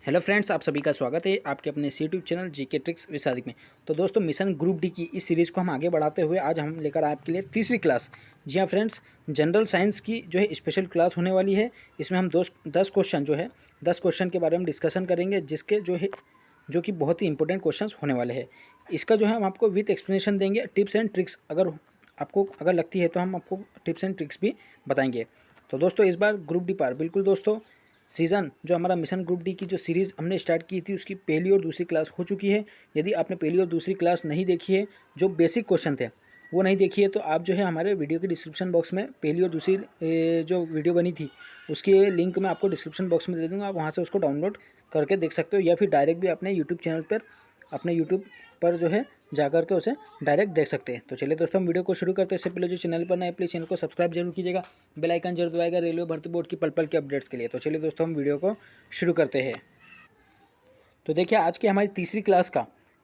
Hello friends, आप सभी का स्वागत है आपके अपने YouTube channel GK tricks with Sadiq में। तो दोस्तों, मिशन ग्रुप डी की इस सीरीज़ को हम आगे बढ़ाते हुए आज हम लेकर आए आपके लिए तीसरी क्लास। जी हाँ फ्रेंड्स, जनरल साइंस की जो है स्पेशल क्लास होने वाली है। इसमें हम 10 क्वेश्चन जो है 10 क्वेश्चन के बारे में डिस्कशन करेंगे, जिसके जो कि बहुत ही इंपॉर्टेंट क्वेश्चन होने वाले हैं। इसका जो है हम आपको विथ एक्सप्लेनेशन देंगे, टिप्स एंड ट्रिक्स अगर लगती है तो हम आपको टिप्स एंड ट्रिक्स भी बताएंगे। तो दोस्तों, इस बार ग्रुप डी पर बिल्कुल दोस्तों सीज़न जो हमारा मिशन ग्रुप डी की जो सीरीज़ हमने स्टार्ट की थी उसकी पहली और दूसरी क्लास हो चुकी है। यदि आपने पहली और दूसरी क्लास नहीं देखी है, जो बेसिक क्वेश्चन थे वो नहीं देखी है, तो आप जो है हमारे वीडियो के डिस्क्रिप्शन बॉक्स में पहली और दूसरी जो वीडियो बनी थी उसकी लिंक मैं आपको डिस्क्रिप्शन बॉक्स में दे दूँगा। आप वहाँ से उसको डाउनलोड करके देख सकते हो, या फिर डायरेक्ट भी अपने यूट्यूब चैनल पर जो है जा कर के उसे डायरेक्ट देख सकते हैं। तो चलिए दोस्तों, हम वीडियो को शुरू करते हैं। इससे पहले जो चैनल पर नए प्लीज़ चैनल को सब्सक्राइब जरूर कीजिएगा, बेल आइकन जरूर दबाएगा रेलवे भर्ती बोर्ड की पल पल के अपडेट्स के लिए। तो चलिए दोस्तों, हम वीडियो को शुरू करते हैं। तो देखिए, आज की हमारी तीसरी क्लास का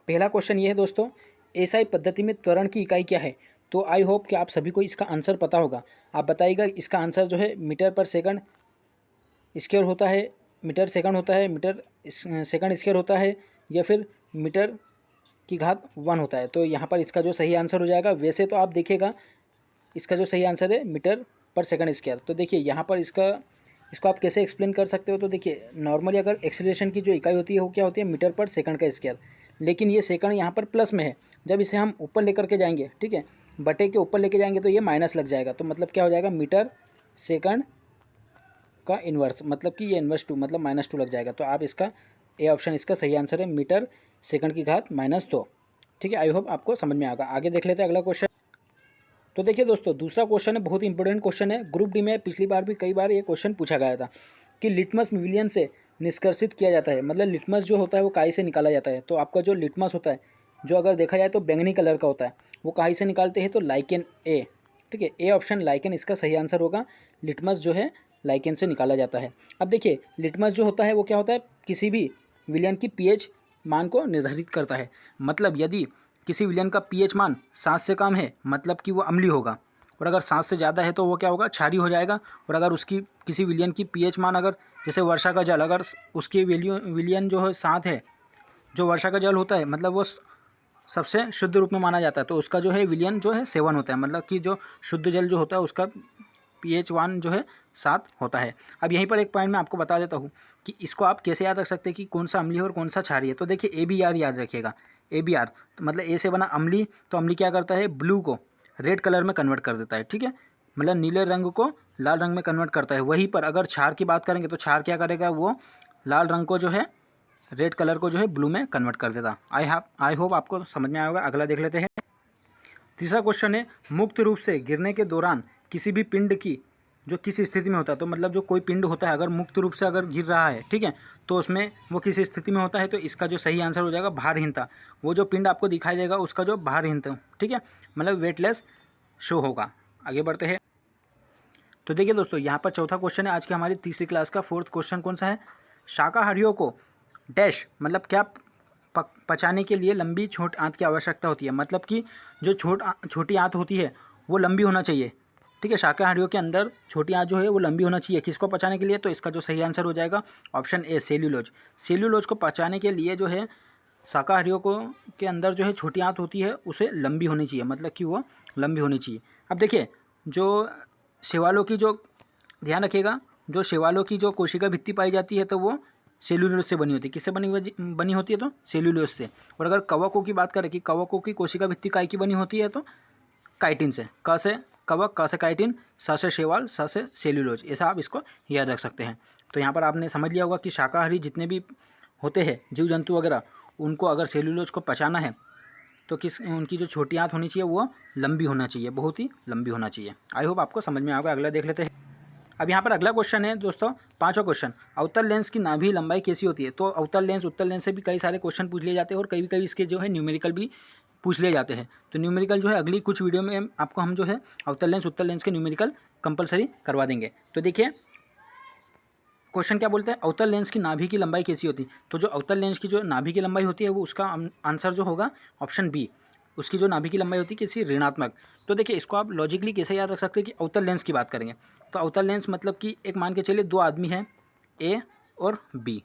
पहला क्वेश्चन ये है दोस्तों, एसआई पद्धति में त्वरण की इकाई क्या है। तो आई होप कि आप सभी को इसका आंसर पता होगा। आप बताइएगा, इसका आंसर जो है मीटर पर सेकंड स्क्वायर होता है, मीटर सेकंड होता है, मीटर सेकंड स्क्वायर होता है, या फिर मीटर की घात 1 होता है। तो यहाँ पर इसका जो सही आंसर हो जाएगा, वैसे तो आप देखिएगा इसका जो सही आंसर है मीटर पर सेकंड स्क्वायर। तो देखिए यहाँ पर इसको आप कैसे एक्सप्लेन कर सकते हो। तो देखिए, नॉर्मली अगर एक्सीलरेशन की जो इकाई होती है वो क्या होती है, मीटर पर सेकंड का स्क्वायर। लेकिन ये सेकंड यहाँ पर प्लस में है, जब इसे हम ऊपर लेकर के जाएंगे, ठीक है, बटे के ऊपर लेके जाएंगे तो ये माइनस लग जाएगा। तो मतलब क्या हो जाएगा, मीटर सेकंड का इन्वर्स, मतलब कि ये इन्वर्स 2 मतलब -2 लग जाएगा। तो आप इसका ए ऑप्शन इसका सही आंसर है, मीटर सेकंड की घात -2। ठीक है, आई होप आपको समझ में आएगा। आगे देख लेते हैं अगला क्वेश्चन। तो देखिए दोस्तों, दूसरा क्वेश्चन है, बहुत ही इंपॉर्टेंट क्वेश्चन है। ग्रुप डी में पिछली बार भी कई बार ये क्वेश्चन पूछा गया था कि लिटमस विलियन से निष्कर्षित किया जाता है, मतलब लिटमस जो होता है वो काई से निकाला जाता है। तो आपका जो लिटमस होता है, जो अगर देखा जाए तो बैंगनी कलर का होता है, वो काई से निकालते हैं तो लाइकेन ए। ठीक है, ए ऑप्शन लाइकेन इसका सही आंसर होगा। लिटमस जो है लाइकेन से निकाला जाता है। अब देखिए, लिटमस जो होता है वो क्या होता है, किसी भी विलियन की पीएच मान को निर्धारित करता है। मतलब यदि किसी विलयन का पीएच मान 7 से कम है, मतलब कि वो अम्लीय होगा, और अगर 7 से ज़्यादा है तो वो क्या होगा, क्षारीय हो जाएगा। और अगर उसकी किसी विलयन की पीएच मान, अगर जैसे वर्षा का जल, अगर उसकी विलयन जो है 7 है, जो वर्षा का जल होता है, मतलब वो सबसे शुद्ध रूप में माना जाता है, तो उसका जो है विलयन जो है 7 होता है। मतलब कि जो शुद्ध जल जो होता है उसका pH 1 जो है 7 होता है। अब यहीं पर एक पॉइंट मैं आपको बता देता हूँ कि इसको आप कैसे याद रख सकते हैं कि कौन सा अम्लीय और कौन सा क्षारीय है। तो देखिए, ABR याद रखिएगा। ABR तो मतलब ए से बना अम्लीय, तो अम्लीय क्या करता है, ब्लू को रेड कलर में कन्वर्ट कर देता है। ठीक है, मतलब नीले रंग को लाल रंग में कन्वर्ट करता है। वहीं पर अगर क्षार की बात करेंगे तो क्षार क्या करेगा, वो लाल रंग को जो है, रेड कलर को जो है ब्लू में कन्वर्ट कर देता। आई होप आपको समझ में आएगा। अगला देख लेते हैं। तीसरा क्वेश्चन है, मुक्त रूप से गिरने के दौरान किसी भी पिंड की जो किस स्थिति में होता है। तो मतलब जो कोई पिंड होता है, अगर मुक्त रूप से अगर गिर रहा है, ठीक है, तो उसमें वो किस स्थिति में होता है। तो इसका जो सही आंसर हो जाएगा भारहीनता। वो जो पिंड आपको दिखाई देगा उसका जो भारहीनता, ठीक है, मतलब वेटलेस शो होगा। आगे बढ़ते हैं। तो देखिए दोस्तों, यहाँ पर चौथा क्वेश्चन है आज की हमारी तीसरी क्लास का। फोर्थ क्वेश्चन कौन सा है, शाकाहारियों को डैश मतलब क्या पचाने के लिए लंबी छोट आंत की आवश्यकता होती है। मतलब कि जो छोटी आंत होती है वो लंबी होना चाहिए। ठीक है, शाकाहारियों के अंदर छोटी आंत जो है वो लंबी होना चाहिए, किसको पचाने के लिए। तो इसका जो सही आंसर हो जाएगा ऑप्शन ए, सेल्यूलोज। सेल्यूलोज को पचाने के लिए जो है शाकाहारियों को के अंदर जो है छोटी आंत होती है उसे लंबी होनी चाहिए, मतलब कि वो लंबी होनी चाहिए। अब देखिए, जो शैवालों की जो ध्यान रखिएगा, जो शैवालों की जो कोशिका भित्ति पाई जाती है तो वो सेल्यूलोज से बनी होती है। किससे बनी होती है, तो सेल्यूलोज से। और अगर कवकों की बात करें कि कवकों की कोशिका भित्ति काय की बनी होती है, तो काइटिन से। क से कवक, क से काइटिन, स से शैवाल, स से सेल्यूलोज। ऐसा आप इसको याद रख सकते हैं। तो यहाँ पर आपने समझ लिया होगा कि शाकाहारी जितने भी होते हैं जीव जंतु वगैरह, उनको अगर सेल्यूलोज को पचाना है तो उनकी जो छोटी आंत होनी चाहिए वो लंबी होना चाहिए, बहुत ही लंबी होना चाहिए। आई होप आपको समझ में आएगा। अगला देख लेते हैं। अब यहाँ पर अगला क्वेश्चन है दोस्तों, पांचवा क्वेश्चन, अवतल लेंस की नाभि लंबाई कैसी होती है। तो अवतल लेंस उत्तल लेंस से भी कई सारे क्वेश्चन पूछ लिए जाते हैं, और कभी कभी इसके जो है न्यूमेरिकल भी पूछ लिए जाते हैं। तो न्यूमेरिकल जो है अगली कुछ वीडियो में आपको हम जो है अवतल लेंस उत्तल लेंस के न्यूमेरिकल कंपलसरी करवा देंगे। तो देखिए, क्वेश्चन क्या बोलते हैं, अवतल लेंस की नाभि की लंबाई कैसी होती है। तो जो अवतल लेंस की जो नाभि की लंबाई होती है वो उसका आंसर जो होगा ऑप्शन बी, उसकी जो नाभि की लंबाई होती है किसी ऋणात्मक। तो देखिए, इसको आप लॉजिकली कैसे याद रख सकते हैं कि अवतल लेंस की बात करेंगे तो अवतल लेंस मतलब कि एक मान के चलिए दो आदमी हैं, ए और बी।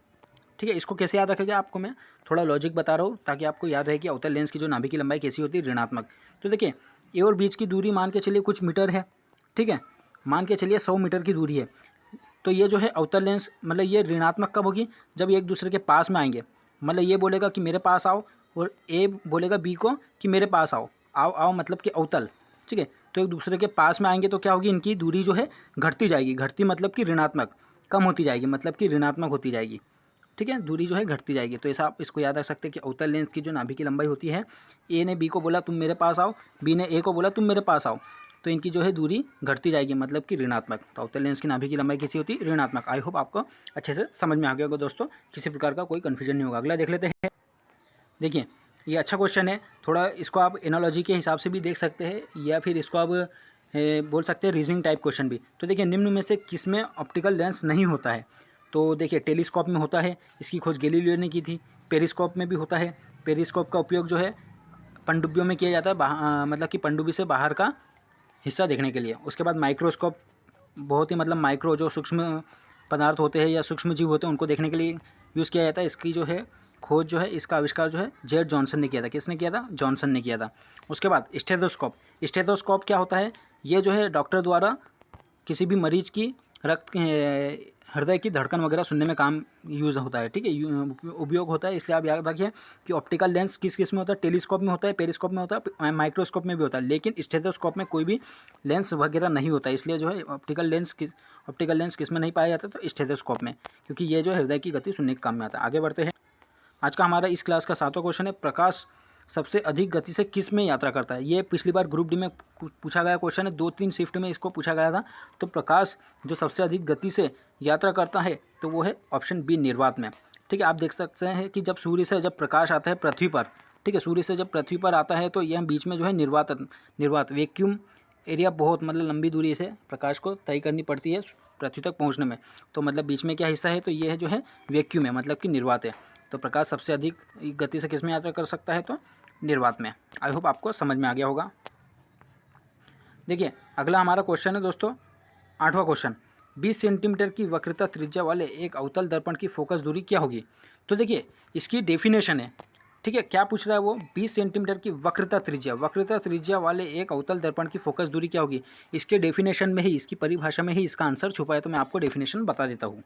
ठीक है, इसको कैसे याद रखेगा आपको मैं थोड़ा लॉजिक बता रहा हूँ ताकि आपको याद रहे कि अवतल लेंस की जो नाभि की लंबाई कैसी होती है, ऋणात्मक। तो देखिए ए और बीच की दूरी मान के चलिए कुछ मीटर है, ठीक है, मान के चलिए 100 मीटर की दूरी है। तो ये जो है अवतल लेंस मतलब ये ऋणात्मक कब होगी, जब ये एक दूसरे के पास में आएंगे। मतलब ये बोलेगा कि मेरे पास आओ और ए बोलेगा बी को कि मेरे पास आओ, आओ आओ मतलब कि अवतल, ठीक है। तो एक दूसरे के पास में आएंगे तो क्या होगी, इनकी दूरी जो है घटती जाएगी, घटती मतलब कि ऋणात्मक, कम होती जाएगी मतलब कि ऋणात्मक होती जाएगी, ठीक है, दूरी जो है घटती जाएगी। तो ऐसा आप इसको याद रख सकते हैं कि अवतल लेंस की जो नाभि की लंबाई होती है, ए ने बी को बोला तुम मेरे पास आओ, बी ने ए को बोला तुम मेरे पास आओ, तो इनकी जो है दूरी घटती जाएगी मतलब कि ऋणात्मक। तो अवतल लेंस की नाभि की लंबाई कैसी होती है, ऋणात्मक। आई होप आपको अच्छे से समझ में आ गया होगा दोस्तों, किसी प्रकार का कोई कन्फ्यूजन नहीं होगा। अगला देख लेते हैं। देखिए ये अच्छा क्वेश्चन है, थोड़ा इसको आप एनालॉजी के हिसाब से भी देख सकते हैं या फिर इसको आप बोल सकते हैं रीजनिंग टाइप क्वेश्चन भी। तो देखिए निम्न में से किस में ऑप्टिकल लेंस नहीं होता है। तो देखिए टेलीस्कोप में होता है, इसकी खोज गैलीलियो ने की थी। पेरिस्कोप में भी होता है, पेरिस्कोप का उपयोग जो है पनडुब्बियों में किया जाता है, मतलब कि पनडुब्बी से बाहर का हिस्सा देखने के लिए। उसके बाद माइक्रोस्कोप, बहुत ही मतलब माइक्रो जो सूक्ष्म पदार्थ होते हैं या सूक्ष्म जीव होते हैं उनको देखने के लिए यूज़ किया जाता है। इसकी जो है खोज जो है, इसका आविष्कार जो है जेड जॉनसन ने किया था। किसने किया था, जॉनसन ने किया था। उसके बाद स्टेथोस्कोप, स्टेथोस्कोप क्या होता है, ये जो है डॉक्टर द्वारा किसी भी मरीज की हृदय की धड़कन वगैरह सुनने में काम यूज़ होता है, ठीक है, उपयोग होता है। इसलिए आप याद रखिए कि ऑप्टिकल लेंस किस किस में होता है, टेलीस्कोप में होता है, पेरिस्कोप में होता है, माइक्रोस्कोप में भी होता है, लेकिन स्टेथोस्कोप में कोई भी लेंस वगैरह नहीं होता। इसलिए जो है ऑप्टिकल लेंस किस में नहीं पाया जाता, तो स्टेथोस्कोप में, क्योंकि ये जो हृदय की गति सुनने के काम में आता है। आगे बढ़ते हैं। आज का हमारा इस क्लास का 7वां क्वेश्चन है, प्रकाश सबसे अधिक गति से किस में यात्रा करता है। ये पिछली बार ग्रुप डी में पूछा गया क्वेश्चन है, 2-3 शिफ्ट में इसको पूछा गया था। तो प्रकाश जो सबसे अधिक गति से यात्रा करता है तो वो है ऑप्शन बी, निर्वात में, ठीक है। आप देख सकते हैं कि जब सूर्य से जब प्रकाश आता है पृथ्वी पर, ठीक है, सूर्य से जब पृथ्वी पर आता है तो यह बीच में जो है निर्वात वैक्यूम एरिया, बहुत मतलब लंबी दूरी से प्रकाश को तय करनी पड़ती है पृथ्वी तक पहुँचने में। तो मतलब बीच में क्या हिस्सा है, तो ये है जो है वैक्यूम है, मतलब कि निर्वात है। तो प्रकाश सबसे अधिक गति से किस में यात्रा कर सकता है, तो निर्वात में। आई होप आपको समझ में आ गया होगा। देखिए अगला हमारा क्वेश्चन है दोस्तों, 8वां क्वेश्चन, 20 सेंटीमीटर की वक्रता त्रिज्या वाले एक अवतल दर्पण की फोकस दूरी क्या होगी। तो देखिए इसकी डेफिनेशन है, ठीक है, क्या पूछ रहा है वो, 20 सेंटीमीटर की वक्रता त्रिज्या वाले एक अवतल दर्पण की फोकस दूरी क्या होगी। इसके डेफिनेशन में ही, इसकी परिभाषा में ही इसका आंसर छुपा है। तो मैं आपको डेफिनेशन बता देता हूँ।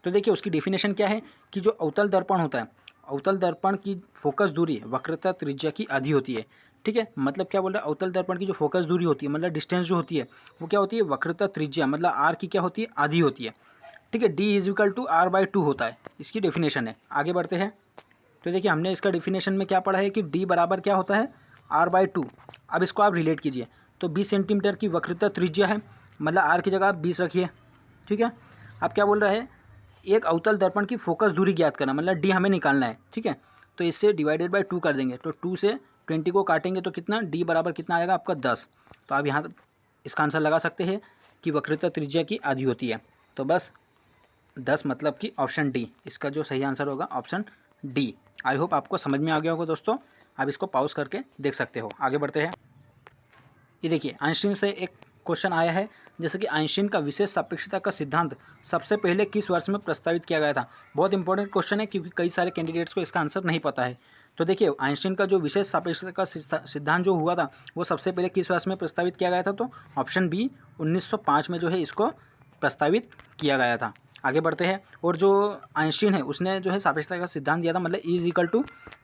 तो देखिए उसकी डेफिनेशन क्या है कि जो अवतल दर्पण होता है, अवतल दर्पण की फोकस दूरी वक्रता त्रिज्या की आधी होती है, ठीक है। मतलब क्या बोल रहा है, अवतल दर्पण की जो फोकस दूरी होती है, मतलब डिस्टेंस जो होती है वो क्या होती है, वक्रता त्रिज्या मतलब आर की क्या होती है, आधी होती है, ठीक है। D=R/2 होता है, इसकी डेफिनेशन है। आगे बढ़ते हैं। तो देखिए हमने इसका डेफिनेशन में क्या पढ़ा है कि D बराबर क्या होता है, R/2। अब इसको आप रिलेट कीजिए। तो 20 सेंटीमीटर की वक्रता त्रिज्या है, मतलब आर की जगह आप 20 रखिए, ठीक है। अब क्या बोल रहा है, एक अवतल दर्पण की फोकस दूरी ज्ञात करना, मतलब डी हमें निकालना है, ठीक है। तो इससे /2 कर देंगे, तो 2 से 20 को काटेंगे तो कितना, डी बराबर कितना आएगा आपका 10। तो आप यहाँ इसका आंसर लगा सकते हैं कि वक्रता त्रिज्या की आधी होती है। तो बस 10 मतलब कि ऑप्शन डी इसका जो सही आंसर होगा, ऑप्शन डी। आई होप आपको समझ में आ गया होगा दोस्तों। आप इसको पॉज करके देख सकते हो। आगे बढ़ते हैं। ये देखिए आइंस्टीन से एक क्वेश्चन आया है, जैसे कि आइंस्टीन का विशेष सापेक्षता का सिद्धांत सबसे पहले किस वर्ष में प्रस्तावित किया गया था। बहुत इंपॉर्टेंट क्वेश्चन है क्योंकि कई सारे कैंडिडेट्स को इसका आंसर नहीं पता है। तो देखिए आइंस्टीन का जो विशेष सापेक्षता का सिद्धांत जो हुआ था वो सबसे पहले किस वर्ष में प्रस्तावित किया गया था, तो ऑप्शन बी 1905 में जो है इसको प्रस्तावित किया गया था। आगे बढ़ते हैं। और जो आइंस्टीन है उसने जो है सापेक्षता का सिद्धांत दिया था, मतलब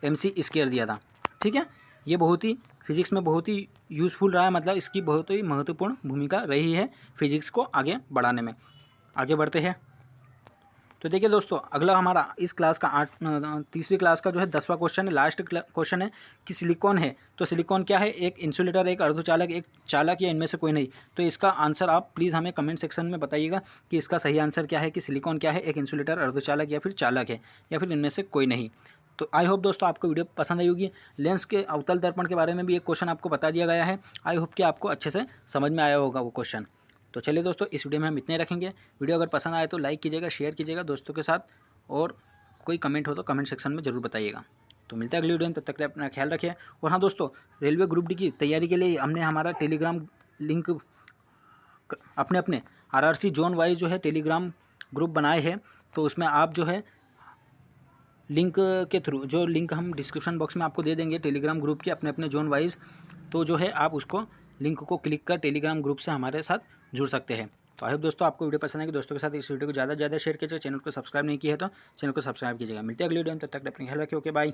E=mc² दिया था, ठीक है। ये बहुत ही फिजिक्स में बहुत ही यूज़फुल रहा है, मतलब इसकी बहुत ही महत्वपूर्ण भूमिका रही है फिजिक्स को आगे बढ़ाने में। आगे बढ़ते हैं। तो देखिए दोस्तों अगला हमारा इस क्लास का तीसरी क्लास का जो है 10वां क्वेश्चन है, लास्ट क्वेश्चन है कि सिलिकॉन है तो सिलिकॉन क्या है, एक इंसुलेटर, एक अर्धचालक, एक चालक या इनमें से कोई नहीं। तो इसका आंसर आप प्लीज़ हमें कमेंट सेक्शन में बताइएगा कि इसका सही आंसर क्या है, कि सिलिकॉन क्या है, एक इंसुलेटर, अर्धचालक या फिर चालक है, या फिर इनमें से कोई नहीं। तो आई होप दोस्तों आपको वीडियो पसंद आई होगी। लेंस के अवतल दर्पण के बारे में भी एक क्वेश्चन आपको बता दिया गया है। आई होप कि आपको अच्छे से समझ में आया होगा वो क्वेश्चन। तो चलिए दोस्तों इस वीडियो में हम इतने रखेंगे। वीडियो अगर पसंद आए तो लाइक कीजिएगा, शेयर कीजिएगा दोस्तों के साथ, और कोई कमेंट हो तो कमेंट सेक्शन में ज़रूर बताइएगा। तो मिलता है अगली वीडियो में, तब तक के लिए अपना ख्याल रखिए। और हाँ दोस्तों, रेलवे ग्रुप डी की तैयारी के लिए हमने हमारा टेलीग्राम लिंक अपने RRC जोन वाइज जो है टेलीग्राम ग्रुप बनाए हैं। तो उसमें आप जो है लिंक के थ्रू, जो लिंक हम डिस्क्रिप्शन बॉक्स में आपको दे देंगे टेलीग्राम ग्रुप के अपने अपने जोन वाइज, तो जो है आप उसको लिंक को क्लिक कर टेलीग्राम ग्रुप से हमारे साथ जुड़ सकते हैं। तो आई होप दोस्तों आपको वीडियो पसंद आएगी। दोस्तों के साथ इस वीडियो को ज़्यादा से ज़्यादा शेयर कीजिए। चैनल को सब्सक्राइब नहीं किया है तो चैनल को सब्सक्राइब कीजिएगा। मिलते हैं अगली वीडियो में, तब तक अपने ख्याल रखिए। Okay bye.